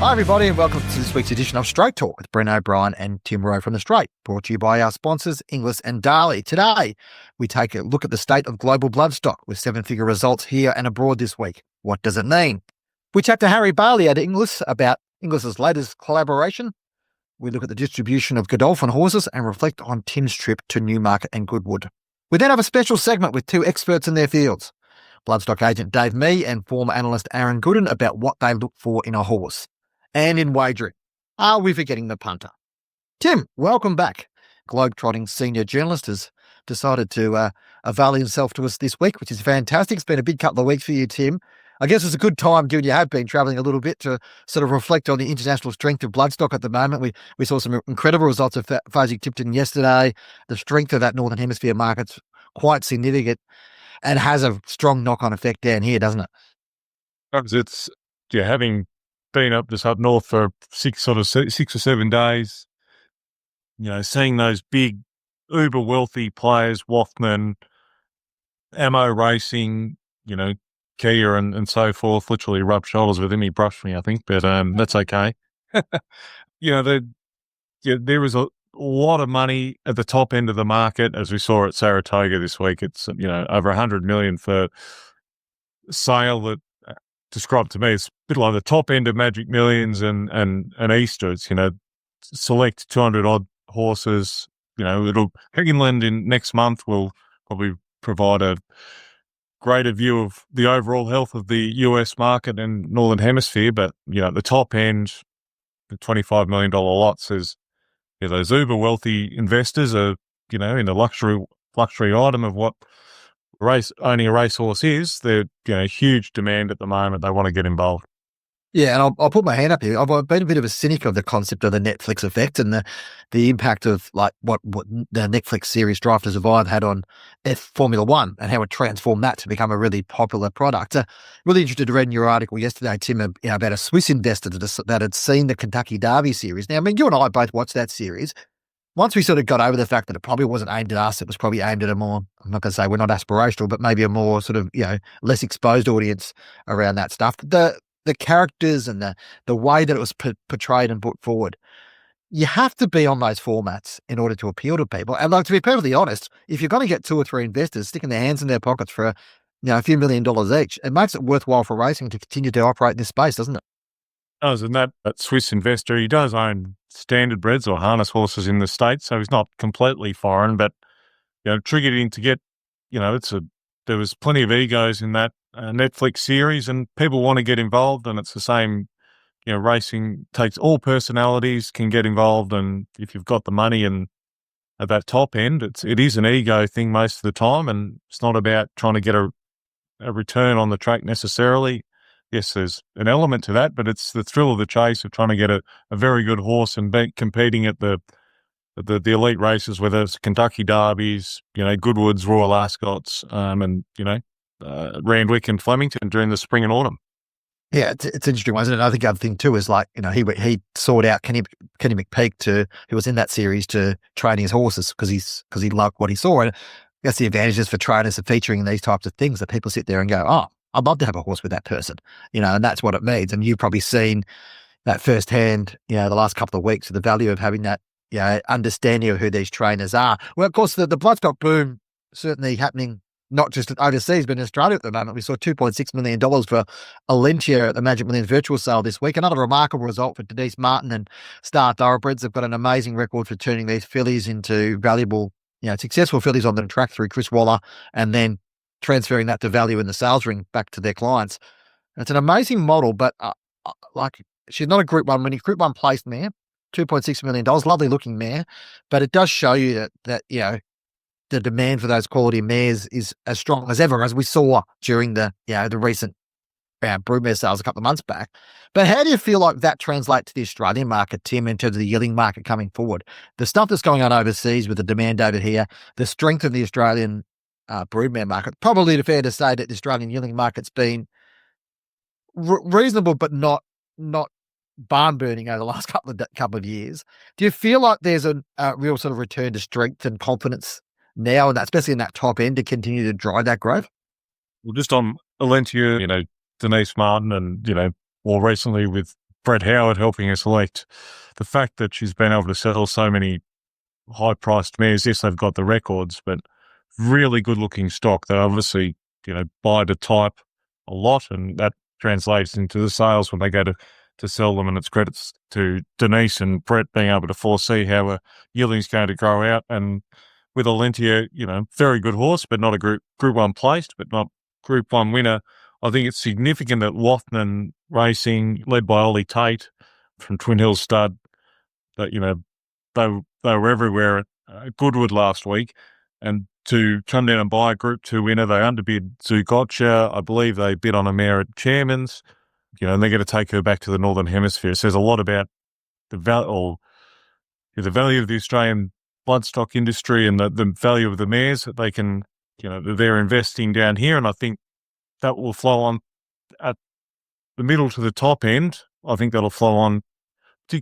Hi, everybody, and welcome to this week's edition of Straight Talk with Bren O'Brien and Tim Rowe from The Straight, brought to you by our sponsors, Inglis and Darley. Today, we take a look at the state of global bloodstock with seven-figure results here and abroad this week. What does it mean? We chat to Harry Bailey at Inglis about Inglis's latest collaboration. We look at the distribution of Godolphin horses and reflect on Tim's trip to Newmarket and Goodwood. We then have a special segment with two experts in their fields, bloodstock agent Dave Mee and former analyst Aaron Gooden, about what they look for in a horse. And in wagering, are we forgetting the punter? Tim, welcome back. Globetrotting senior journalist has decided to avail himself to us this week, which is fantastic. It's been a big couple of weeks for you, Tim. I guess it's a good time, given you have been travelling a little bit, to sort of reflect on the international strength of bloodstock at the moment. We saw some incredible results of Fasig-Tipton yesterday. The strength of that Northern Hemisphere market's quite significant and has a strong knock-on effect down here, doesn't it? It's, having been up north for 6 or 7 days, seeing those big, uber wealthy players, Wathman, Ammo Racing, Kia and so forth, literally rubbed shoulders with him. He brushed me, I think, but that's okay. There is a lot of money at the top end of the market, as we saw at Saratoga this week. It's, over 100 million for sale that described to me as a bit like the top end of Magic Millions and Easter. It's, select 200 odd horses. England in next month will probably provide a greater view of the overall health of the US market and Northern Hemisphere. But, at the top end, the $25 million lots is, those uber wealthy investors are, in the luxury item of what owning a racehorse is. They're, huge demand at the moment. They want to get involved. Yeah, and I'll put my hand up here. I've been a bit of a cynic of the concept of the Netflix effect and the impact of like what the Netflix series Drive to Survive had on Formula One and how it transformed that to become a really popular product. Really interested to read in your article yesterday, Tim, about a Swiss investor that had seen the Kentucky Derby series. Now, I mean, you and I both watched that series. Once we sort of got over the fact that it probably wasn't aimed at us, it was probably aimed at a more, I'm not going to say we're not aspirational, but maybe a more sort of, less exposed audience around that stuff. The characters and the way that it was portrayed and put forward, you have to be on those formats in order to appeal to people. And like, to be perfectly honest, if you're going to get 2 or 3 investors sticking their hands in their pockets for a few $1 million each, it makes it worthwhile for racing to continue to operate in this space, doesn't it? And that Swiss investor, he does own standard breds or harness horses in the States, so he's not completely foreign, but, triggered him to get, there was plenty of egos in that Netflix series, and people want to get involved, and it's the same, racing takes all personalities, can get involved, and if you've got the money and at that top end, it is an ego thing most of the time, and it's not about trying to get a return on the track necessarily. Yes, there's an element to that, but it's the thrill of the chase of trying to get a very good horse and competing at the elite races, whether it's Kentucky Derbies, Goodwoods, Royal Ascots, and, Randwick and Flemington during the spring and autumn. Yeah, it's interesting, wasn't it? I think the other thing too is like, he sought out Kenny McPeak who was in that series to train his horses because he loved what he saw. And that's the advantages for trainers of featuring these types of things, that people sit there and go, oh, I'd love to have a horse with that person, and that's what it means. And you've probably seen that firsthand, the last couple of weeks, of the value of having that, understanding of who these trainers are. Well, of course, the bloodstock boom certainly happening not just overseas, but in Australia at the moment. We saw $2.6 million for Alentia at the Magic Millions virtual sale this week. Another remarkable result for Denise Martin and Star Thoroughbreds. They've got an amazing record for turning these fillies into valuable, successful fillies on the track through Chris Waller, and then transferring that to value in the sales ring back to their clients. And it's an amazing model, but she's not a Group 1 winning. Group 1 placed mare, $2.6 million, lovely looking mare, but it does show you that the demand for those quality mares is as strong as ever, as we saw during the recent broodmare sales a couple of months back. But how do you feel like that translates to the Australian market, Tim, in terms of the yearling market coming forward? The stuff that's going on overseas with the demand over here, the strength of the Australian broodmare market. Probably fair to say that the Australian yearling market's been reasonable, but not barn burning over the last couple of years. Do you feel like there's a real sort of return to strength and confidence now, and especially in that top end, to continue to drive that growth? Well, just on Alentia, Denise Martin, and more recently with Brett Howard helping her select. The fact that she's been able to sell so many high-priced mares, yes, they've got the records, but really good-looking stock. They obviously, buy the type a lot, and that translates into the sales when they go to sell them. And it's credits to Denise and Brett being able to foresee how a yearling's going to grow out. And with Olentia, very good horse, but not a Group 1 placed, but not Group 1 winner. I think it's significant that Lothman Racing, led by Ollie Tate from Twin Hills Stud, that, they were everywhere at Goodwood last week. And to come down and buy a Group 2 winner, they underbid Zugotcha. I believe they bid on a mare at Chairman's, and they're going to take her back to the Northern Hemisphere. It says a lot about the value of the Australian bloodstock industry and the value of the mares that they can, they're investing down here. And I think that will flow on at the middle to the top end. I think that'll flow on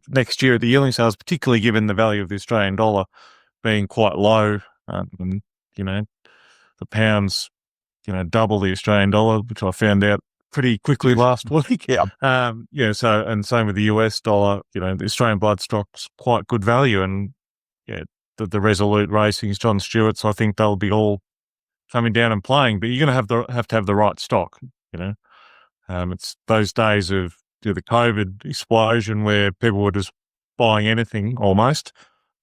next year at the yearling sales, particularly given the value of the Australian dollar being quite low. And, the pound's, double the Australian dollar, which I found out pretty quickly last week. So, and same with the US dollar, the Australian bloodstock's quite good value. And, the Resolute Racing's, John Stewart's, I think they'll be all coming down and playing, but you're going to have to have the right stock, It's those days of the COVID explosion where people were just buying anything almost.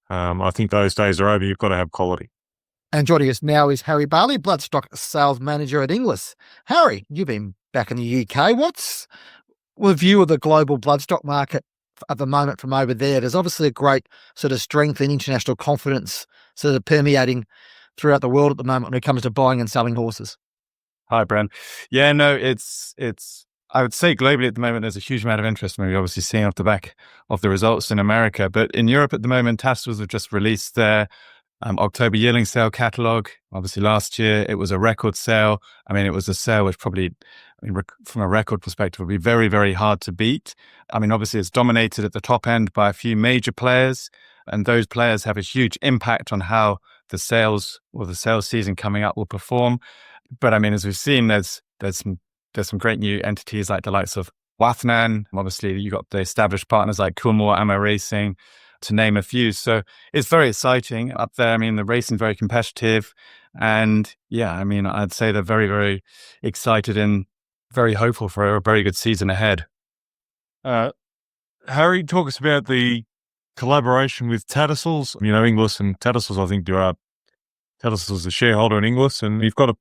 I think those days are over. You've got to have quality. And joining us now is Harry Barley, bloodstock sales manager at Inglis. Harry, you've been back in the UK. What's the view of the global bloodstock market at the moment from over there? There's obviously a great sort of strength in international confidence sort of permeating throughout the world at the moment when it comes to buying and selling horses. Hi, Bren. Yeah, no, it's. I would say globally at the moment, there's a huge amount of interest. Maybe obviously seeing off the back of the results in America, but in Europe at the moment, Tassels have just released their October yearling sale catalogue. Obviously, last year it was a record sale. I mean, it was a sale which probably, from a record perspective, would be very, very hard to beat. I mean, obviously, it's dominated at the top end by a few major players, and those players have a huge impact on how the sales or the sales season coming up will perform. But I mean, as we've seen, there's some great new entities like the likes of Wathnan. Obviously, you got the established partners like Coolmore, Ammo Racing, to name a few. So it's very exciting up there. I mean, the racing's very competitive. And yeah, I mean, I'd say they're very, very excited and very hopeful for a very good season ahead. Harry, talk us about the collaboration with Tattersall's. Inglis and Tattersall's, I think, Tattersall's a shareholder in Inglis, and you've got a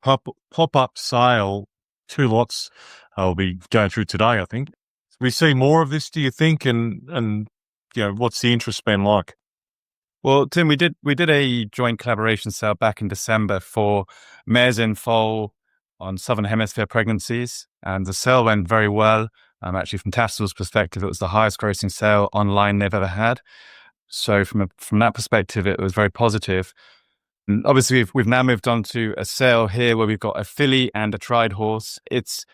pop-up sale, 2 lots I'll be going through today, I think. We see more of this, do you think? And what's the interest been like? Well, Tim, we did a joint collaboration sale back in December for mares in foal on Southern Hemisphere pregnancies, and the sale went very well. Actually, from Tassels' perspective, it was the highest grossing sale online they've ever had. So from that perspective, it was very positive. And obviously, we've now moved on to a sale here where we've got a filly and a tried horse. It's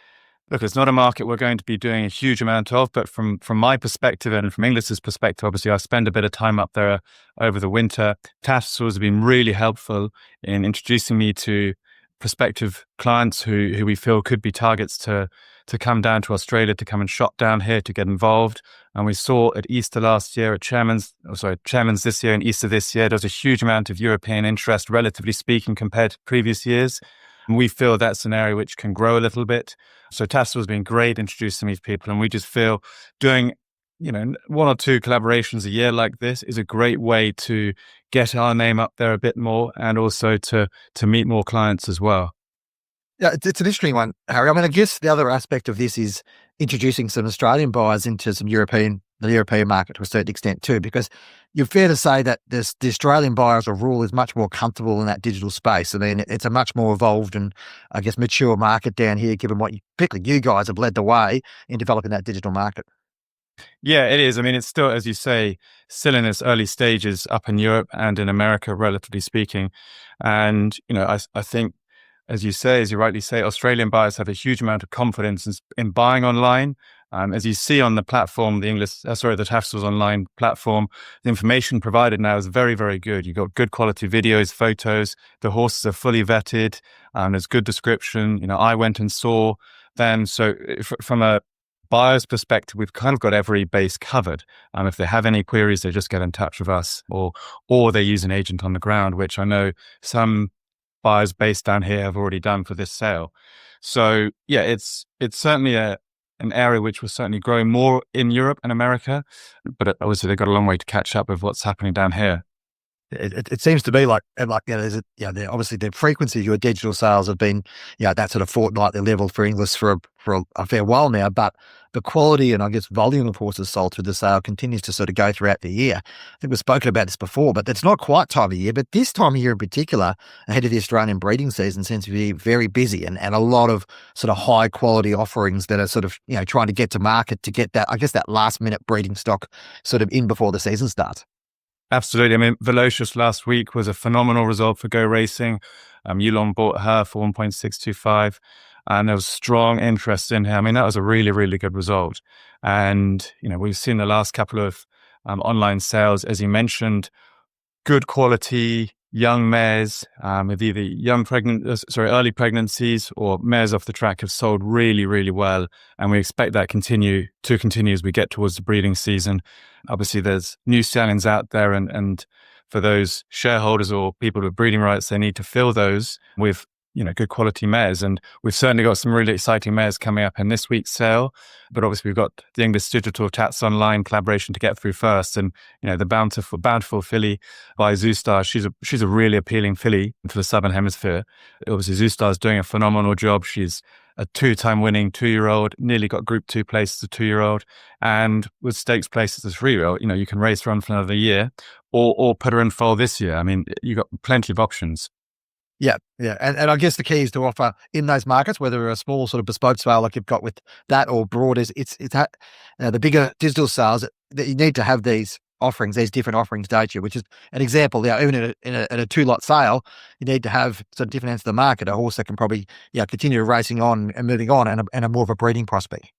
not a market we're going to be doing a huge amount of, but from my perspective and from Inglis's perspective, obviously, I spend a bit of time up there over the winter. Tassels have been really helpful in introducing me to prospective clients who we feel could be targets to come down to Australia, to come and shop down here, to get involved. And we saw at Easter last year, Chairman's this year and Easter this year, there's a huge amount of European interest, relatively speaking, compared to previous years. And we feel that's an area which can grow a little bit. So Tassel has been great introducing these people. And we just feel doing, 1 or 2 collaborations a year like this is a great way to get our name up there a bit more and also to meet more clients as well. Yeah, it's an interesting one, Harry. I mean, I guess the other aspect of this is introducing some Australian buyers into the European market to a certain extent too, because you're fair to say that the Australian buyer as a rule is much more comfortable in that digital space. I mean, it's a much more evolved and, I guess, mature market down here, given particularly you guys have led the way in developing that digital market. Yeah, it is. I mean, it's still, as you say, still in its early stages up in Europe and in America, relatively speaking. And, I think, as you rightly say, Australian buyers have a huge amount of confidence in buying online. As you see on the platform, the Tassels online platform, the information provided now is very, very good. You've got good quality videos, photos. The horses are fully vetted. There's good description. I went and saw them. So from a buyer's perspective, we've kind of got every base covered. If they have any queries, they just get in touch with us, or they use an agent on the ground, which I know some buyers based down here have already done for this sale. So yeah, it's certainly an area which was certainly growing more in Europe and America, but obviously they've got a long way to catch up with what's happening down here. It seems to be like there's obviously the frequency of your digital sales have been that sort of fortnightly level for Inglis for a fair while now, but the quality and I guess volume of horses sold through the sale continues to sort of go throughout the year. I think we've spoken about this before, but it's not quite time of year, but this time of year in particular, ahead of the Australian breeding season, seems to be very busy and a lot of sort of high quality offerings that are sort of trying to get to market to get that, I guess, that last minute breeding stock sort of in before the season starts. Absolutely. I mean, Velocious last week was a phenomenal result for Go Racing. Yearling bought her for 1.625, and there was strong interest in her. I mean, that was a really, really good result. And, we've seen the last couple of online sales, as you mentioned, good quality young mares with either early pregnancies or mares off the track have sold really, really well. And we expect that to continue as we get towards the breeding season. Obviously, there's new stallions out there, and for those shareholders or people with breeding rights, they need to fill those with good quality mares. And we've certainly got some really exciting mares coming up in this week's sale. But obviously we've got the English Digital Tats Online collaboration to get through first. And, the bountiful filly by Zoostar, she's a really appealing filly for the Southern Hemisphere. Obviously Zoostar is doing a phenomenal job. She's a 2-time winning 2-year-old, nearly got Group 2 place as a 2-year-old. And with stakes place as a 3-year-old, you can race her on for another year or put her in foal this year. I mean, you've got plenty of options. Yeah. And I guess the key is to offer in those markets, whether a small sort of bespoke sale like you've got with that or broad, it's the bigger digital sales that you need to have these offerings, these different offerings, don't you? Which is an example, even in a 2-lot sale, you need to have sort of different ends of the market, a horse that can probably continue racing on and moving on and a more of a breeding prospect.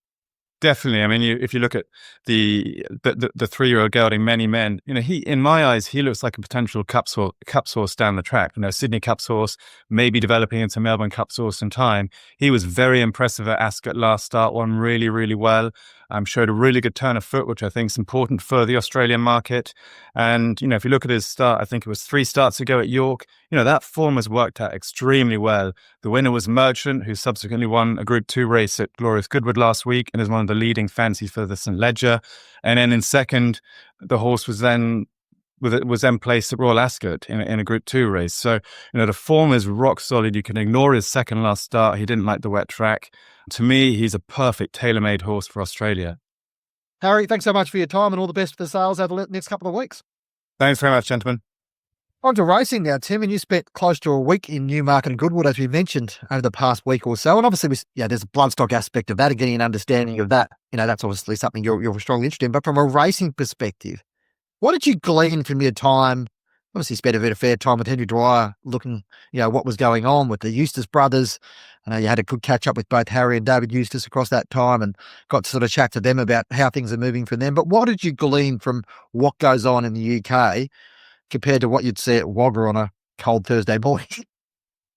Definitely. I mean, if you look at the 3-year-old gelding, Many Men, he, in my eyes, he looks like a potential Cups horse down the track. Sydney Cups horse, maybe developing into Melbourne Cups horse in time. He was very impressive at Ascot last start, won really, really well. Showed a really good turn of foot, which I think is important for the Australian market. And, if you look at his start, I think it was 3 starts ago at York, that form has worked out extremely well. The winner was Merchant, who subsequently won a Group 2 race at Glorious Goodwood last week and is one of the leading fancies for the St. Ledger. And then in second, the horse was then placed at Royal Ascot in a Group 2 race. So, the form is rock solid. You can ignore his second last start. He didn't like the wet track. To me, he's a perfect tailor-made horse for Australia. Harry, thanks so much for your time and all the best for the sales over the next couple of weeks. Thanks very much, gentlemen. On to racing now, Tim, and you spent close to a week in Newmarket and Goodwood, as we mentioned, over the past week or so. And obviously, there's a bloodstock aspect of that and getting an understanding of that. That's obviously something you're strongly interested in. But from a racing perspective, what did you glean from your time? Obviously, spent a fair time with Henry Dwyer looking, what was going on with the Eustace brothers. I know you had a good catch up with both Harry and David Eustace across that time and got to sort of chat to them about how things are moving for them. But what did you glean from what goes on in the UK compared to what you'd see at Wagga on a cold Thursday morning?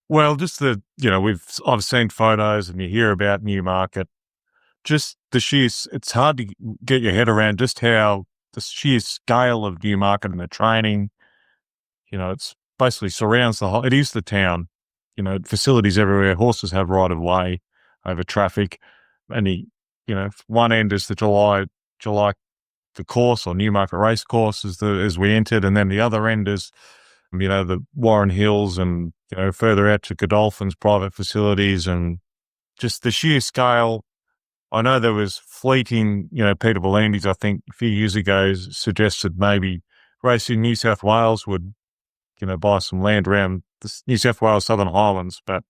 Well, just I've seen photos and you hear about Newmarket. Just the it's hard to get your head around just how the sheer scale of Newmarket and the training, it's basically surrounds the whole, it is the town, facilities everywhere, horses have right of way over traffic. And one end is the July, the course or Newmarket race course as we entered. And then the other end is, the Warren Hills and, further out to Godolphin's private facilities and just the sheer scale. I know there was fleeting, Peter Belandes, I think a few years ago suggested maybe Racing New South Wales would, buy some land around the New South Wales Southern Highlands, but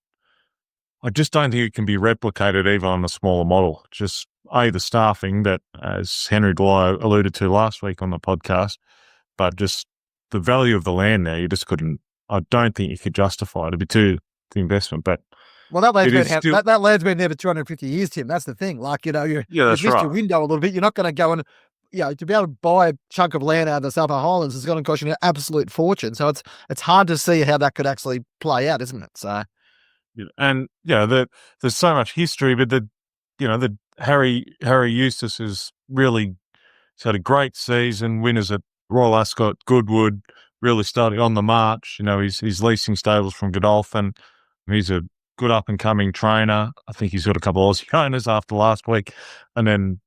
I just don't think it can be replicated even on a smaller model. Just the staffing that, as Henry Dwyer alluded to last week on the podcast, but just the value of the land there, I don't think you could justify it. It'd be too the investment, but well, that land's been there for 250 years, Tim. That's the thing. Like, you've missed your window a little bit. You're not going to go and, to be able to buy a chunk of land out of the Southern Highlands is going to cost you an absolute fortune. So it's hard to see how that could actually play out, isn't it? So, and there's so much history, but the Harry Eustace has really had a great season. Winners at Royal Ascot, Goodwood, really starting on the march. He's leasing stables from Godolphin. He's a good up and coming trainer. I think he's got a couple of Aussie owners after last week, and then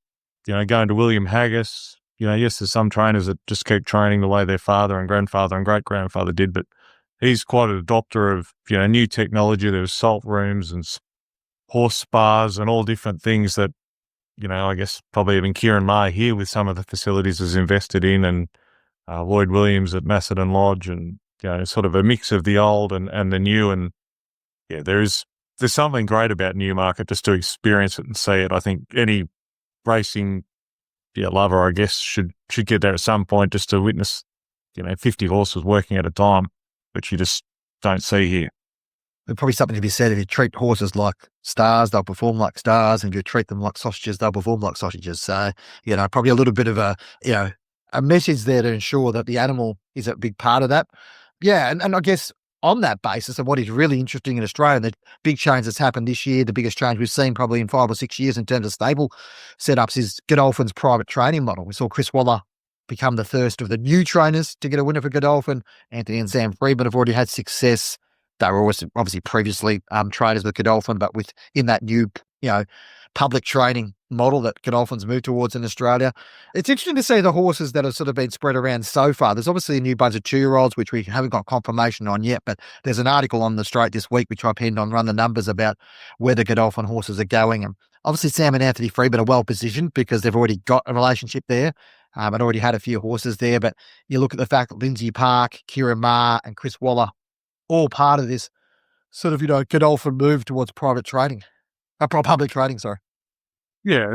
going to William Haggis. Yes, there's some trainers that just keep training the way their father and grandfather and great grandfather did, but he's quite an adopter of new technology. There's salt rooms and horse spas and all different things that I guess probably even Kieran Maher here with some of the facilities is invested in, and Lloyd Williams at Macedon Lodge, and sort of a mix of the old and the new. And there's something great about Newmarket just to experience it and see it. I think any racing lover, I guess, should get there at some point just to witness 50 horses working at a time, which you just don't see here. There's probably something to be said. If you treat horses like stars, they'll perform like stars. And if you treat them like sausages, they'll perform like sausages. So, probably a little bit of a message there to ensure that the animal is a big part of that. Yeah. And I guess on that basis, and what is really interesting in Australia, the big change that's happened this year, the biggest change we've seen probably in 5 or 6 years in terms of stable setups, is Godolphin's private training model. We saw Chris Waller become the first of the new trainers to get a winner for Godolphin. Anthony and Sam Freedman have already had success. They were always obviously previously trainers with Godolphin, but in that new, public training model that Godolphin's moved towards in Australia. It's interesting to see the horses that have sort of been spread around so far. There's obviously a new bunch of 2-year-olds, which we haven't got confirmation on yet, but there's an article on the Straight this week, which I penned on Run the Numbers, about where the Godolphin horses are going. And obviously Sam and Anthony Freedman are well positioned because they've already got a relationship there. And already had a few horses there, but you look at the fact that Lindsay Park, Kieran Maher and Chris Waller, all part of this sort of, Godolphin move towards private training. Public training, sorry. Yeah,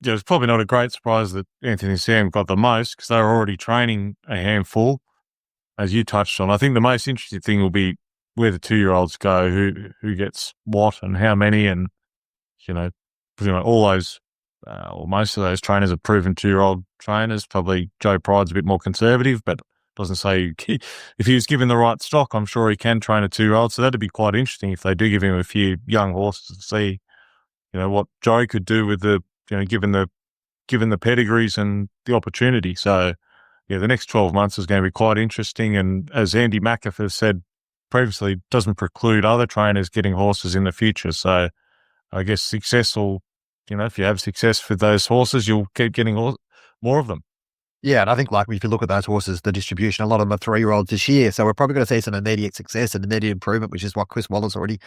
it's probably not a great surprise that Anthony and Sam got the most because they were already training a handful, as you touched on. I think the most interesting thing will be where the 2-year-olds go, who gets what and how many, and, pretty much all those, or most of those trainers are proven 2-year-old trainers. Probably Joe Pride's a bit more conservative, but doesn't say if he was given the right stock, I'm sure he can train a 2-year-old. So that'd be quite interesting if they do give him a few young horses to see, what Joe could do with the, given the pedigrees and the opportunity. So, the next 12 months is going to be quite interesting. And as Andy McAfee said previously, doesn't preclude other trainers getting horses in the future. So I guess success will, if you have success with those horses, you'll keep getting more of them. Yeah, and I think if you look at those horses, the distribution, a lot of them are 3-year-olds this year. So we're probably going to see some immediate success and immediate improvement, which is what Chris Waller's already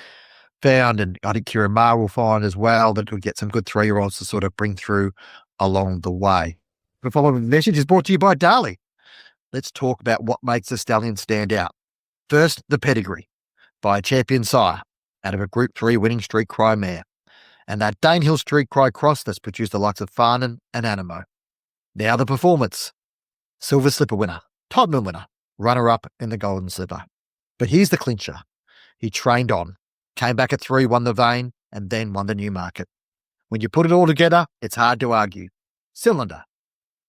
found. And I think Kieran Maher will find as well that we'll get some good 3-year-olds to sort of bring through along the way. The following message is brought to you by Darley. Let's talk about what makes the stallion stand out. First, the pedigree by a champion sire out of a Group 3 winning Street Cry mare. And that Danehill Street Cry cross that's produced the likes of Farnan and Animo. Now the performance. Silver Slipper winner, Tottenham winner, runner-up in the Golden Slipper. But here's the clincher. He trained on, came back at 3, won the Vane, and then won the Newmarket. When you put it all together, it's hard to argue. Cylinder,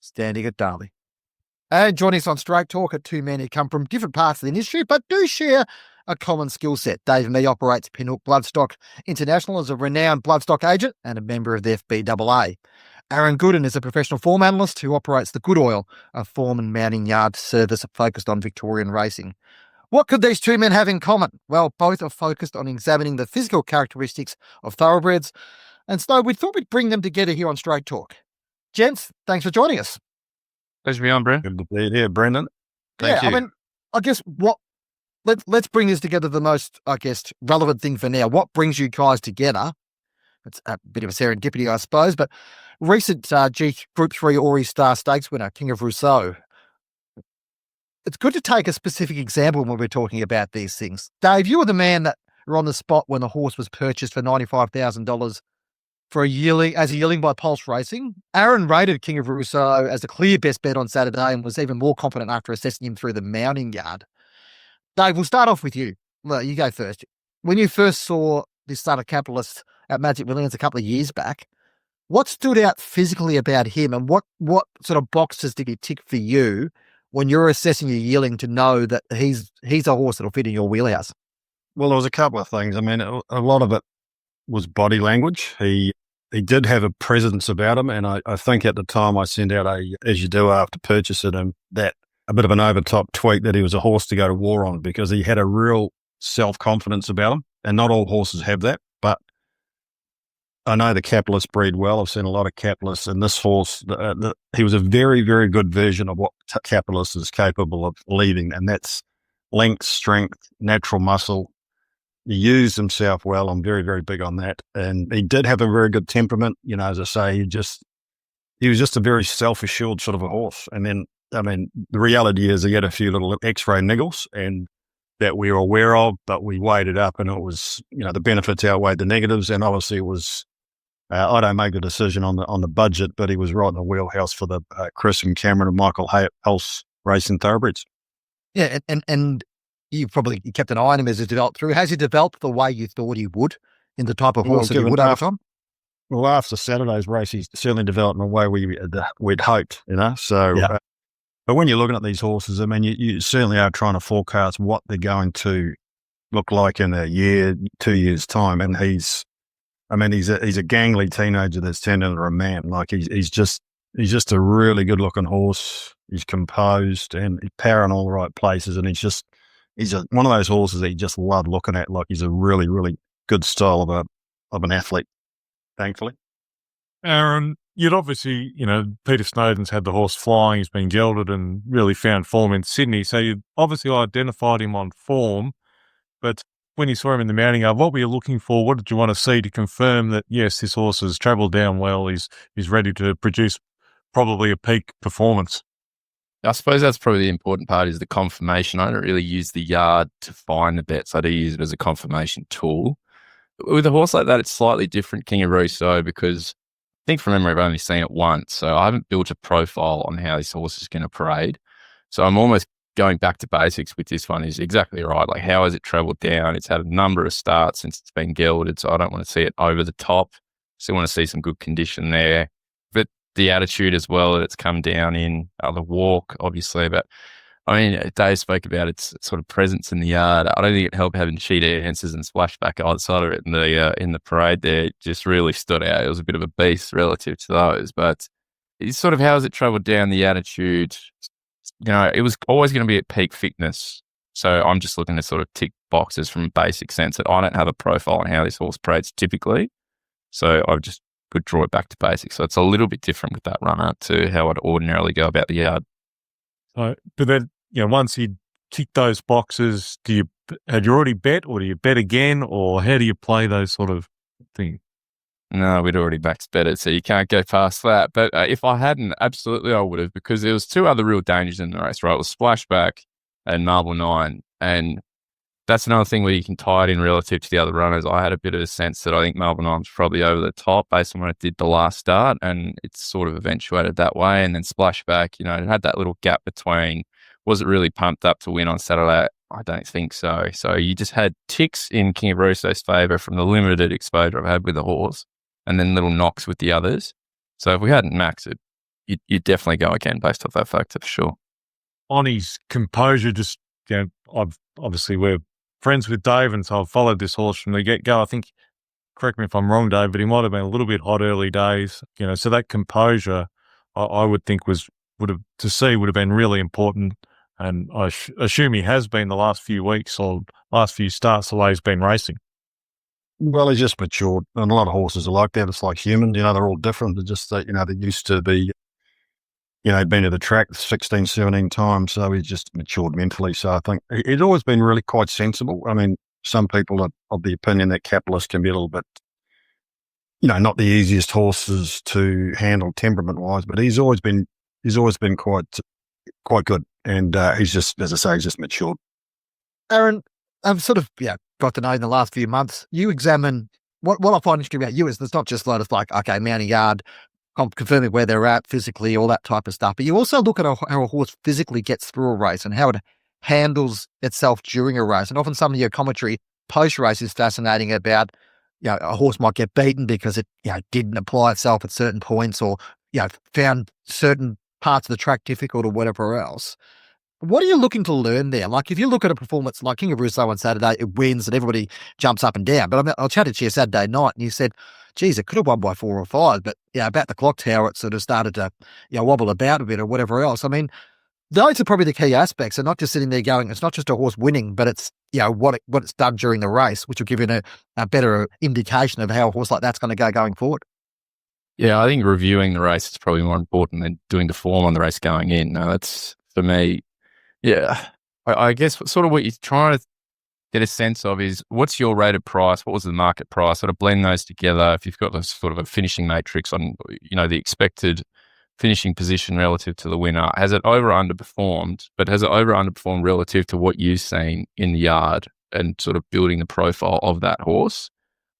standing at Darley. And joining us on Straight Talk are 2 men who come from different parts of the industry, but do share a common skill set. Dave Mee operates Pinhook Bloodstock International as a renowned bloodstock agent and a member of the FBAA. Aaron Gooden is a professional form analyst who operates the Good Oil, a form and mounting yard service focused on Victorian racing. What could these 2 men have in common? Well, both are focused on examining the physical characteristics of thoroughbreds, and so we thought we'd bring them together here on Straight Talk. Gents, thanks for joining us. Pleasure to be on, Bren. Good to be here, Brendan. Thank you. I mean, I guess let's bring this together, the most, relevant thing for now. What brings you guys together? It's a bit of a serendipity, I suppose, but recent Group 3 Aurie Star Stakes winner, King of Roseau. It's good to take a specific example when we're talking about these things. Dave, you were the man that were on the spot when the horse was purchased for $95,000 for a yearling by Pulse Racing. Aaron rated King of Roseau as the clear best bet on Saturday and was even more confident after assessing him through the mounting yard. Dave, we'll start off with you. Well, you go first. When you first saw this Son of Capitalist at Magic Millions a couple of years back, what stood out physically about him, and what sort of boxes did he tick for you when you're assessing your yearling to know that he's a horse that'll fit in your wheelhouse? Well, there was a couple of things. I mean, a lot of it was body language. He he did have a presence about him, and I think at the time I sent out as you do after purchasing him, that a bit of an overtop tweet that he was a horse to go to war on, because he had a real self-confidence about him, and not all horses have that, but I know the Capitalist breed well. I've seen a lot of Capitalists, and this horse, he was a very, very good version of what Capitalist is capable of leading, and that's length, strength, natural muscle. He used himself well. I'm very, very big on that. And he did have a very good temperament. As I say, he was just a very self-assured sort of a horse. And then, the reality is he had a few little x-ray niggles and that we were aware of, but we weighed it up and it was, the benefits outweighed the negatives. And obviously it was, I don't make the decision on the budget, but he was right in the wheelhouse for the Chris and Cameron and Michael Hulse racing thoroughbreds. Yeah, and you kept an eye on him as he developed through. Has he developed the way you thought he would in the type of horse that he would over time? Well, after Saturday's race, he's certainly developed in a way we'd hoped, So, yeah. But when you're looking at these horses, you certainly are trying to forecast what they're going to look like in a year, 2 years' time. And he's a gangly teenager that's turned into a man. Like he's just a really good looking horse. He's composed and he's power in all the right places. And he's one of those horses that you just love looking at. Like he's a really, really good style of an athlete, thankfully. Aaron, you'd obviously, Peter Snowden's had the horse flying. He's been gelded and really found form in Sydney. So you obviously identified him on form. But when you saw him in the mounting yard, what were you looking for? What did you want to see to confirm that, yes, this horse has travelled down well, he's ready to produce probably a peak performance? I suppose that's probably the important part, is the confirmation. I don't really use the yard to find the bets. I do use it as a confirmation tool. With a horse like that, it's slightly different, King of Roseau, because I think from memory I've only seen it once. So I haven't built a profile on how this horse is going to parade. So I'm almost going back to basics with this one. Is exactly right. Like, how has it travelled down? It's had a number of starts since it's been gelded, so I don't want to see it over the top. Still want to see some good condition there. But the attitude as well that it's come down in, the walk, obviously. But Dave spoke about its sort of presence in the yard. I don't think it helped having sheet answers and splashback outside of it in the parade there. It just really stood out. It was a bit of a beast relative to those. But it's sort of, how has it travelled down, the attitude? It was always going to be at peak fitness. So I'm just looking to sort of tick boxes from a basic sense that I don't have a profile on how this horse parades typically. So I just could draw it back to basics. So it's a little bit different with that runner to how I'd ordinarily go about the yard. So, but then, once you tick those boxes, had you already bet, or do you bet again, or how do you play those sort of things? No, we'd already max bet it, so you can't go past that. But if I hadn't, absolutely I would have, because there was two other real dangers in the race, right? It was Splashback and Marble 9. And that's another thing where you can tie it in relative to the other runners. I had a bit of a sense that I think Marble 9 was probably over the top based on what it did the last start, and it's sort of eventuated that way. And then Splashback, it had that little gap between, was it really pumped up to win on Saturday? I don't think so. So you just had ticks in King of Roseau's favour from the limited exposure I've had with the horse, and then little knocks with the others. So if we hadn't maxed it, you'd definitely go again based off that factor for sure. On his composure, just, we're friends with Dave, and so I've followed this horse from the get-go. I think, correct me if I'm wrong, Dave, but he might have been a little bit hot early days, so that composure I would think would have been really important. And I assume he has been the last few weeks or last few starts the way he's been racing. Well, he's just matured, and a lot of horses are like that. It's like humans, they're all different. They're just, they used to be, been to the track 16, 17 times, so he's just matured mentally. So I think he's always been really quite sensible. Some people are of the opinion that Capitalist can be a little bit, not the easiest horses to handle temperament-wise, but he's always been quite good. And he's just, as I say, he's just matured. Aaron, I've sort of got to know in the last few months, you examine, what I find interesting about you is there's not just a lot of mounting yard, confirming where they're at physically, all that type of stuff, but you also look at how a horse physically gets through a race and how it handles itself during a race. And often some of your commentary post-race is fascinating about, a horse might get beaten because it, didn't apply itself at certain points, or, found certain parts of the track difficult or whatever else. What are you looking to learn there? Like, if you look at a performance like King of Roseau on Saturday, it wins and everybody jumps up and down. But I chatted to you Saturday night and you said, geez, it could have won by 4 or 5, but about the clock tower, it sort of started to wobble about a bit or whatever else. I mean, those are probably the key aspects. And not just sitting there going, it's not just a horse winning, but it's what it's done during the race, which will give you a better indication of how a horse like that's going to go going forward. Yeah, I think reviewing the race is probably more important than doing the form on the race going in. No, that's, for me, yeah. I guess sort of what you're trying to get a sense of is what's your rated price, what was the market price, sort of blend those together. If you've got this sort of a finishing matrix on, the expected finishing position relative to the winner, has it over or underperformed, but has it over or underperformed relative to what you've seen in the yard and sort of building the profile of that horse?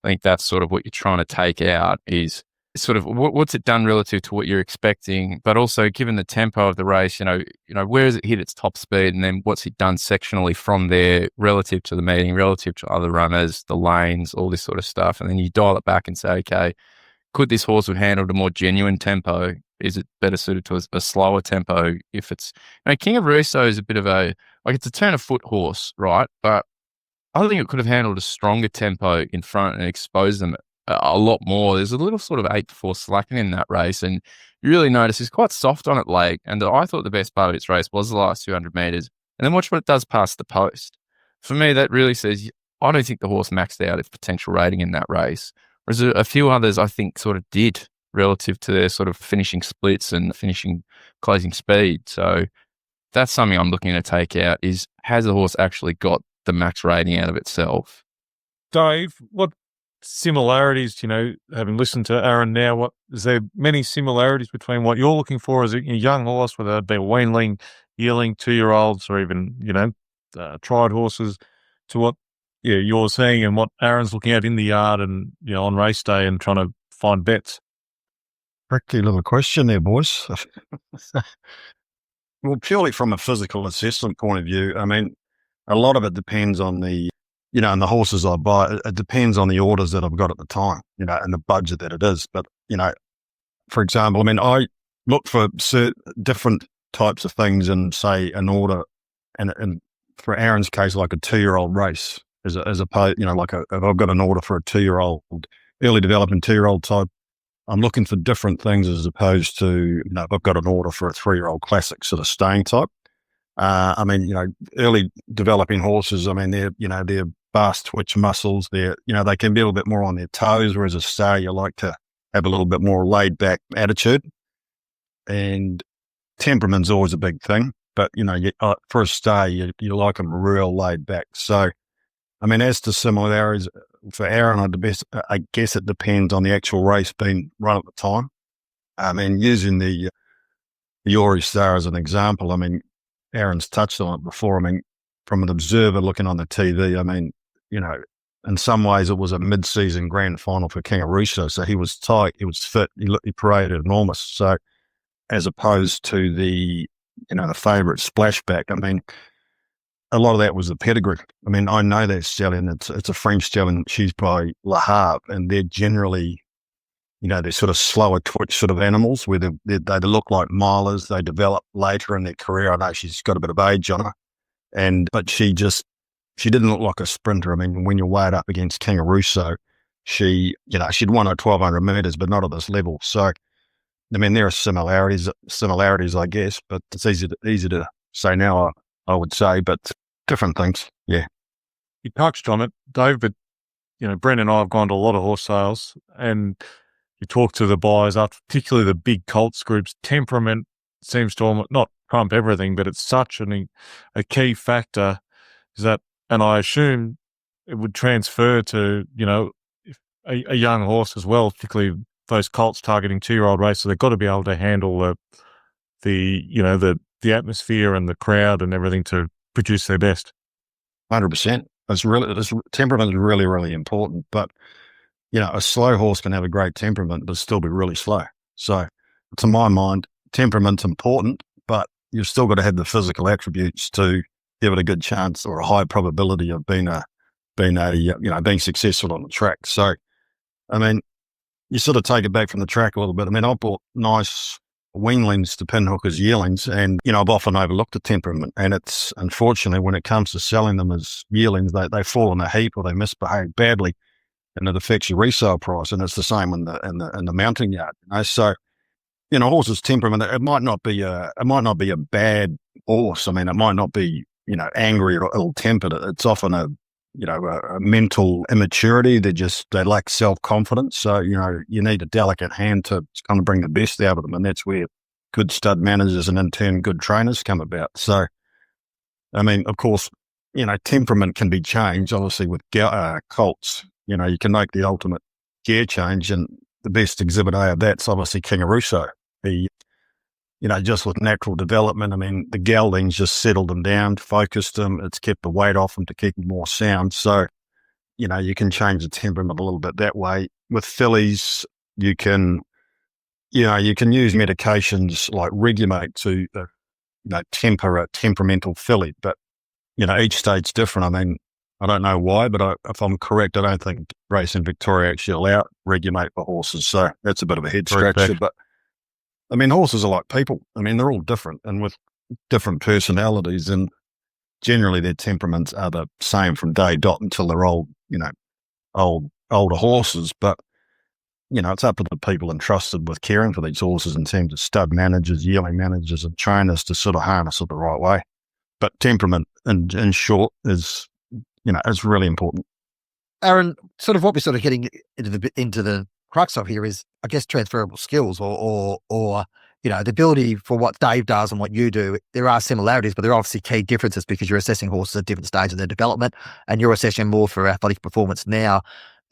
I think that's sort of what you're trying to take out is sort of what's it done relative to what you're expecting, but also given the tempo of the race, where has it hit its top speed, and then what's it done sectionally from there relative to the meeting, relative to other runners, the lanes, all this sort of stuff. And then you dial it back and say, okay, could this horse have handled a more genuine tempo? Is it better suited to a slower tempo? If it's, King of Roseau is a bit of it's a turn of foot horse, right? But I think it could have handled a stronger tempo in front and exposed them a lot more. There's a little sort of 8-4 slacking in that race, and you really notice it's quite soft on it late. And I thought the best part of its race was the last 200 metres. And then watch what it does past the post. For me, that really says I don't think the horse maxed out its potential rating in that race. Whereas a few others I think sort of did relative to their sort of finishing splits and finishing closing speed. So that's something I'm looking to take out is, has the horse actually got the max rating out of itself? Dave, what similarities, having listened to Aaron now, is there many similarities between what you're looking for as a young horse, whether it be a weanling, yearling, 2-year-olds, or even, tried horses, to what you're seeing and what Aaron's looking at in the yard and, on race day and trying to find bets? Tricky little question there, boys. Well, purely from a physical assessment point of view, I mean, a lot of it depends on the, and the horses I buy, it depends on the orders that I've got at the time, and the budget that it is. But, for example, I mean, I look for different types of things in, say, an order, and for Aaron's case, like a 2-year-old race, as opposed, if I've got an order for a 2-year-old, early developing 2-year-old type, I'm looking for different things as opposed to, if I've got an order for a 3-year-old classic sort of staying type. I mean, early developing horses, I mean, they're fast twitch muscles. They can be a little bit more on their toes, whereas a star, you like to have a little bit more laid back attitude. And temperament's always a big thing, but, for a star, you like them real laid back. So, I mean, as to similarities, for Aaron, I guess it depends on the actual race being run at the time. I mean, using the Aurie star as an example, I mean, Aaron's touched on it before. I mean, from an observer looking on the TV, I mean, in some ways it was a mid-season grand final for King of Roseau. So he was tight, he was fit, he paraded enormous. So as opposed to the, the favourite Splashback, I mean, a lot of that was the pedigree. I mean, I know that stallion, it's a French stallion, she's by Le Havre, and they're generally, they're sort of slower twitch sort of animals where they look like milers. They develop later in their career. I know she's got a bit of age on her, but she didn't look like a sprinter. I mean, when you weigh it up against King of Roseau, she'd won at 1,200 metres, but not at this level. So, I mean, there are similarities, I guess, but it's easy to say now, I would say, but different things. Yeah. You touched on it, Dave, but, Bren and I have gone to a lot of horse sales, and you talk to the buyers, particularly the big colts groups. Temperament seems to almost not trump everything, but it's such a key factor. Is that, and I assume it would transfer to, if a young horse as well, particularly those colts targeting 2-year-old races. They've got to be able to handle the atmosphere and the crowd and everything to produce their best. 100%. Temperament is really, really important. But, a slow horse can have a great temperament, but still be really slow. So, to my mind, temperament's important, but you've still got to have the physical attributes to give it a good chance or a high probability of being successful on the track. So, I mean, you sort of take it back from the track a little bit. I mean, I bought nice weanlings to pinhookers, yearlings, and, I've often overlooked the temperament, and it's, unfortunately, when it comes to selling them as yearlings, they fall in a heap or they misbehave badly, and it affects your resale price, and it's the same in the mounting yard. So, horse's temperament, it might not be a bad horse. I mean, it might not be, angry or ill-tempered. It's often a mental immaturity. They lack self-confidence. So, you need a delicate hand to kind of bring the best out of them. And that's where good stud managers and in turn good trainers come about. So, I mean, of course, temperament can be changed, obviously, with colts. You can make the ultimate gear change, and the best exhibit A of that's obviously King of Roseau. He, just with natural development, I mean, the geldings just settled them down, focused them. It's kept the weight off them to keep them more sound. So, you can change the temperament a little bit that way. With fillies, you can use medications like Regulate to, temper a temperamental filly. But, each state's different. I mean, I don't know why, but if I'm correct, I don't think Racing Victoria actually allow Regulate for horses. So that's a bit of a head scratcher. But I mean, horses are like people. I mean, they're all different and with different personalities, and generally their temperaments are the same from day dot until they're old, older horses. But, it's up to the people entrusted with caring for these horses in terms of stud managers, yearling managers and trainers to sort of harness it the right way. But temperament in short is, is really important. Aaron, sort of what we're sort of getting into the crux of here is, I guess, transferable skills or the ability for what Dave does and what you do. There are similarities, but there are obviously key differences because you're assessing horses at different stages of their development, and you're assessing more for athletic performance now,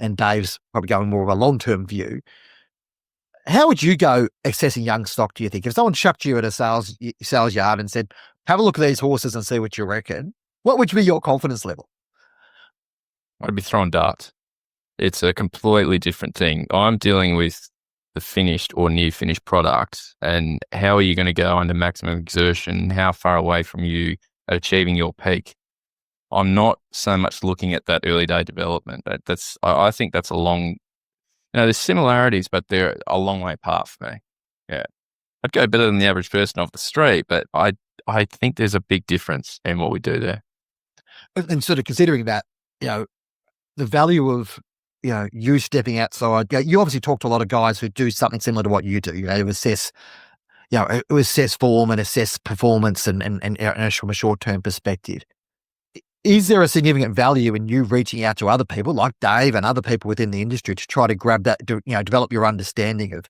and Dave's probably going more of a long-term view. How would you go assessing young stock, do you think? If someone chucked you at a sales yard and said, have a look at these horses and see what you reckon, what would be your confidence level? I'd be throwing darts. It's a completely different thing. I'm dealing with the finished or near finished product, and how are you going to go under maximum exertion? How far away from you at achieving your peak? I'm not so much looking at that early day development. I think that's a long, there's similarities, but they're a long way apart for me. Yeah. I'd go better than the average person off the street, but I think there's a big difference in what we do there. And sort of considering that, the value of, you stepping outside, you obviously talk to a lot of guys who do something similar to what you do, to assess, assess form and assess performance and from a short-term perspective. Is there a significant value in you reaching out to other people like Dave and other people within the industry to try to grab that, develop your understanding of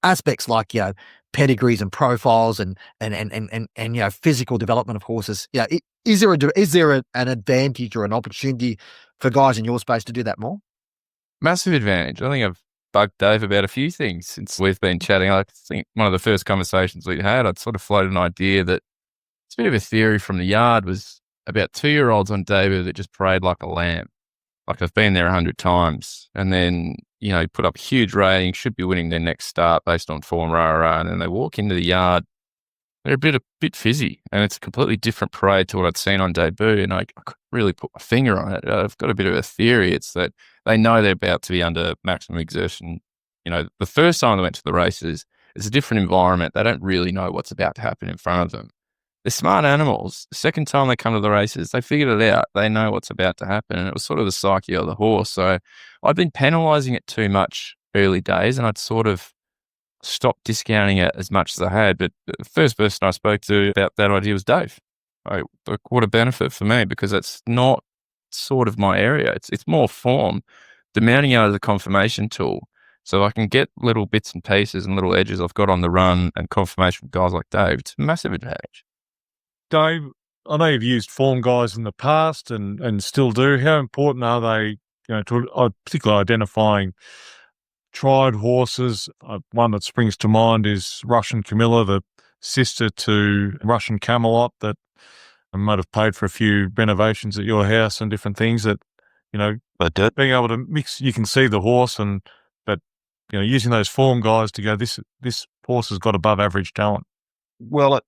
aspects like, pedigrees and profiles and physical development of horses? Is there an advantage or an opportunity for guys in your space to do that more? Massive advantage. I think I've bugged Dave about a few things since we've been chatting. I think one of the first conversations we had, I'd sort of floated an idea that it's a bit of a theory from the yard was about 2-year-olds on debut that just parade like a lamb. Like they've been there 100 times and then, put up a huge rating, should be winning their next start based on form, and then they walk into the yard. They're a bit fizzy, and it's a completely different parade to what I'd seen on debut, and I couldn't really put my finger on it. I've got a bit of a theory. It's that they know they're about to be under maximum exertion. The first time they went to the races, it's a different environment. They don't really know what's about to happen in front of them. They're smart animals. The second time they come to the races, they figured it out. They know what's about to happen, and it was sort of the psyche of the horse. So I'd been penalising it too much early days, and I'd sort of stopped discounting it as much as I had. But the first person I spoke to about that idea was Dave. What a benefit for me, because it's not sort of my area. It's more form. The mounting yard is a confirmation tool. So I can get little bits and pieces and little edges I've got on the run and confirmation from guys like Dave. It's a massive advantage. Dave, I know you've used form guys in the past and still do. How important are they, particularly identifying tried horses? One that springs to mind is Russian Camilla, the sister to Russian Camelot, that might have paid for a few renovations at your house and different things that, I did. Being able to mix, you can see the horse, but using those form guys to go, this horse has got above average talent. Well,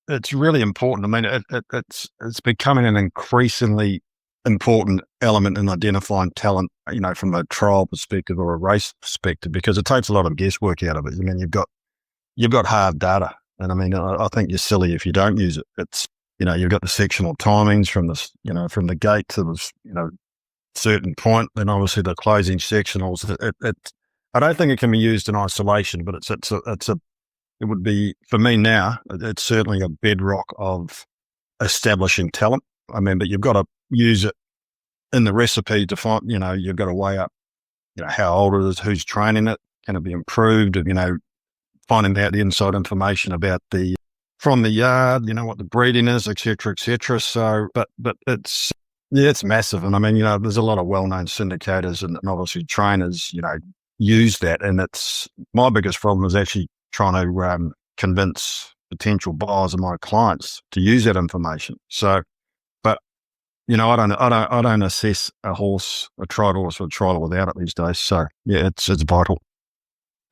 it's really important. I mean, it's becoming an increasingly important element in identifying talent, from a trial perspective or a race perspective, because it takes a lot of guesswork out of it. I mean, you've got you've got hard data. And I mean, I think you're silly if you don't use it. It's, you've got the sectional timings from from the gate to this, certain point, then obviously the closing sectionals. I don't think it can be used in isolation, but it would be, for me now, it's certainly a bedrock of establishing talent. I mean, but you've got to use it in the recipe to find, you've got to weigh up, how old it is, who's training it, can it be improved, finding out the inside information about from the yard, what the breeding is, et cetera, et cetera. So, but it's massive. And I mean, there's a lot of well-known syndicators and obviously trainers, use that. And my biggest problem is actually trying to convince potential buyers of my clients to use that information. So, but I don't assess a trial horse or a trial without it these days. So yeah, it's vital.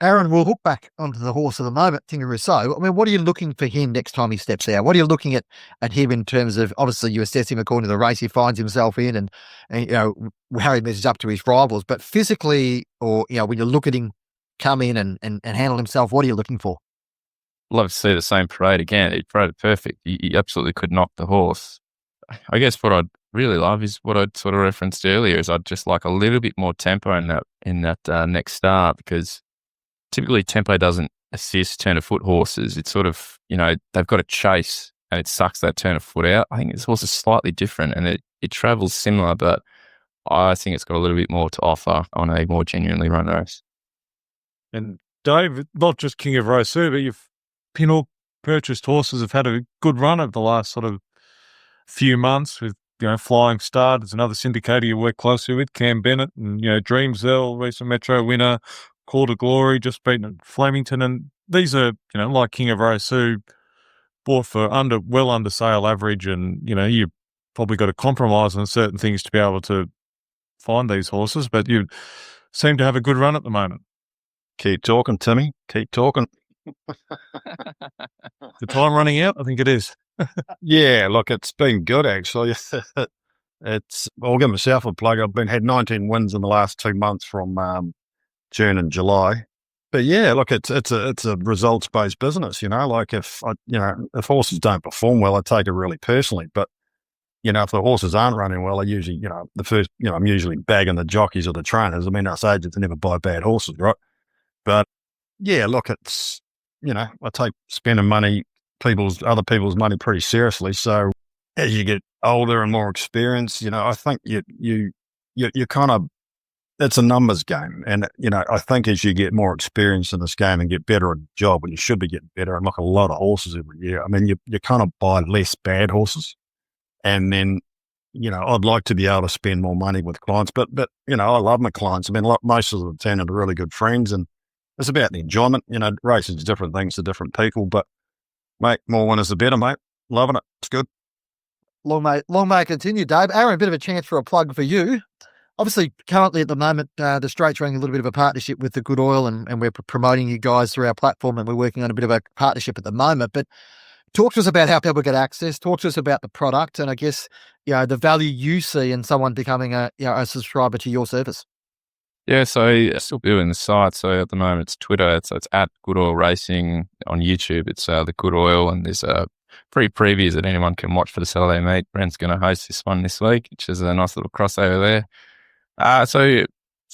Aaron, we'll hook back onto the horse of the moment, King of Roseau. I mean, what are you looking for him next time he steps out? What are you looking at him in terms of, obviously you assess him according to the race he finds himself in and how he measures up to his rivals, but physically, or, when you look at him come in and handle himself, what are you looking for? Love to see the same parade again. He paraded perfect. He absolutely could knock the horse. I guess what I'd really love is what I'd sort of referenced earlier is I'd just like a little bit more tempo in that next start, because typically tempo doesn't assist turn of foot horses. It's sort of, they've got to chase and it sucks that turn of foot out. I think this horse is slightly different and it travels similar, but I think it's got a little bit more to offer on a more genuinely run race. And Dave, not just King of Roseau, but you've Pinnock purchased horses have had a good run over the last sort of few months with, Flying Star. There's another syndicator you work closely with, Cam Bennett, and, Dreamzell, recent Metro winner, Call to Glory, just beaten at Flemington. And these are, like King of Roseau, bought for well under sale average. And, you probably got to compromise on certain things to be able to find these horses, but you seem to have a good run at the moment. Keep talking, Timmy. Keep talking. The time running out? I think it is. Yeah, look, it's been good actually. I'll give myself a plug. I've had 19 wins in the last 2 months from June and July. But yeah, look, it's a results based business. Like if horses don't perform well, I take it really personally. But if the horses aren't running well, I usually I'm usually bagging the jockeys or the trainers. I mean, us agents never buy bad horses, right? But yeah, look, it's I take spending other people's money pretty seriously. So as you get older and more experienced, I think you kind of, it's a numbers game. And, I think as you get more experience in this game and get better at the job, and you should be getting better, and look, a lot of horses every year. I mean, you kind of buy less bad horses. And then, I'd like to be able to spend more money with clients, but I love my clients. I mean, most of them turn into really good friends, and it's about the enjoyment. Racing is different things to different people, but mate, more winners the better, mate. Loving it. It's good. Long may it continue, Dave. Aaron, a bit of a chance for a plug for you. Obviously, currently at the moment, the Straight's running a little bit of a partnership with the Good Oil, and we're promoting you guys through our platform, and we're working on a bit of a partnership at the moment. But talk to us about how people get access. Talk to us about the product, and I guess the value you see in someone becoming a subscriber to your service. Yeah, so I'm still building the site. So at the moment it's Twitter. So it's at Good Oil Racing. On YouTube, it's the Good Oil, and there's free previews that anyone can watch for the Saturday meet. Brent's going to host this one this week, which is a nice little crossover there. So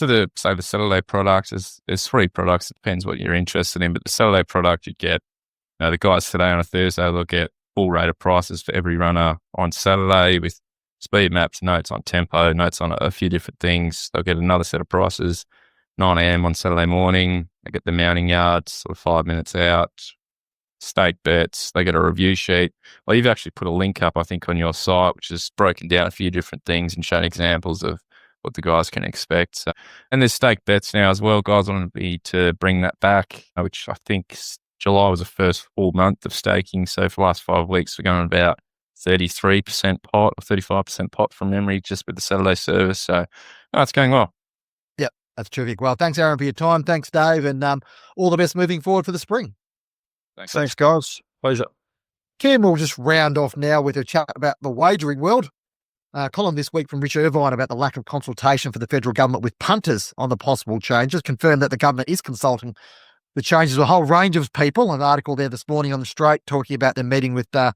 the Saturday product there's 3 products. It depends what you're interested in, but the Saturday product you get, the guys today on a Thursday, they'll get full rate of prices for every runner on Saturday with speed maps, notes on tempo, notes on a few different things. They'll get another set of prices 9 a.m. on Saturday morning. They get the mounting yards sort of 5 minutes out, stake bets. They get a review sheet. Well, you've actually put a link up, I think, on your site, which has broken down a few different things and shown examples of what the guys can expect. So, and there's stake bets now as well. Guys want me to bring that back, which I think July was the first full month of staking. So for the last 5 weeks, we're going about 33% pot or 35% pot from memory just with the Saturday service. So it's going well. Yep, that's terrific. Well, thanks, Aaron, for your time. Thanks, Dave, and all the best moving forward for the spring. Thanks, guys. Pleasure. Kim, we'll just round off now with a chat about the wagering world. Column this week from Rich Irvine about the lack of consultation for the federal government with punters on the possible changes. Confirmed that the government is consulting the changes, a whole range of people. An article there this morning on the Straight talking about them meeting with, I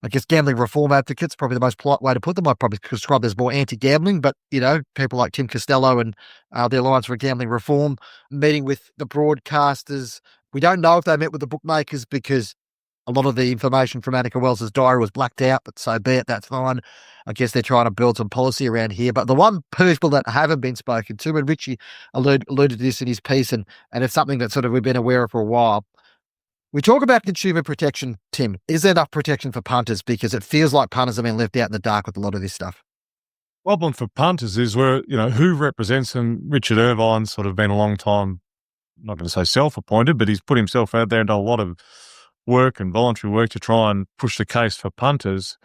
guess, gambling reform advocates, probably the most polite way to put them. I'd probably describe them as more anti-gambling, but, people like Tim Costello and the Alliance for Gambling Reform, meeting with the broadcasters. We don't know if they met with the bookmakers because a lot of the information from Annika Wells's diary was blacked out, but so be it, that's fine. I guess they're trying to build some policy around here. But the one people that haven't been spoken to, and Richie alluded to this in his piece, and it's something that sort of we've been aware of for a while. We talk about consumer protection, Tim. Is there enough protection for punters? Because it feels like punters have been left out in the dark with a lot of this stuff. Problem for punters is where, who represents them. Richard Irvine's sort of been a long time, I'm not going to say self-appointed, but he's put himself out there and done a lot of work and voluntary work to try and push the case for punters.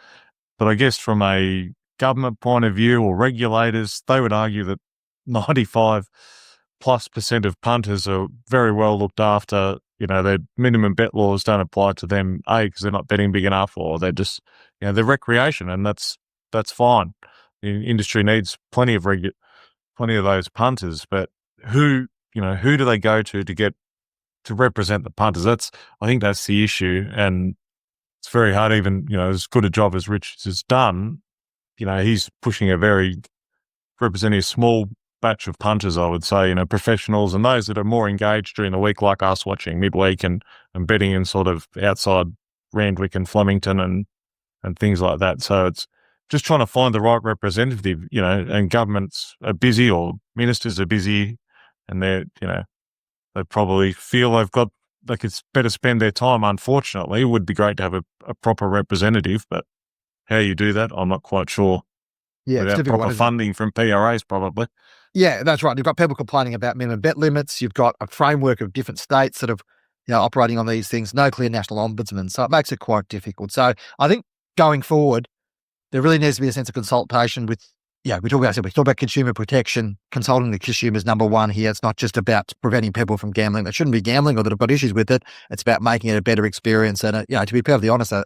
But I guess from a government point of view or regulators, they would argue that 95+% of punters are very well looked after. Their minimum bet laws don't apply to them, because they're not betting big enough, or they're just, they're recreation, and that's fine. The industry needs plenty of those punters, but who do they go to get to represent the punters? I think that's the issue, and it's very hard. Even as good a job as Rich has done, he's representing a small batch of punters, I would say, professionals and those that are more engaged during the week, like us watching midweek and betting in sort of outside Randwick and Flemington and things like that. So it's just trying to find the right representative, and governments are busy or ministers are busy, and they probably feel they could better spend their time. Unfortunately, it would be great to have a proper representative, but how you do that, I'm not quite sure. Yeah, without proper funding from PRAs, probably. Yeah, that's right. You've got people complaining about minimum bet limits. You've got a framework of different states that have, operating on these things. No clear national ombudsman, so it makes it quite difficult. So I think going forward, there really needs to be a sense of consultation with. We talk about consumer protection. Consulting the consumer is number one here. It's not just about preventing people from gambling that shouldn't be gambling or that have got issues with it. It's about making it a better experience and, to be perfectly honest, a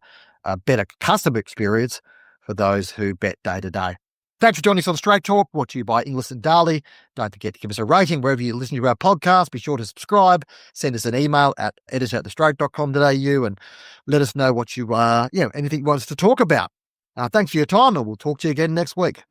better customer experience for those who bet day to day. Thanks for joining us on Straight Talk, brought to you by Inglis and Darley. Don't forget to give us a rating wherever you listen to our podcast. Be sure to subscribe. Send us an email at editor@thestraight.com.au and let us know what you anything you want us to talk about. Thanks for your time, and we'll talk to you again next week.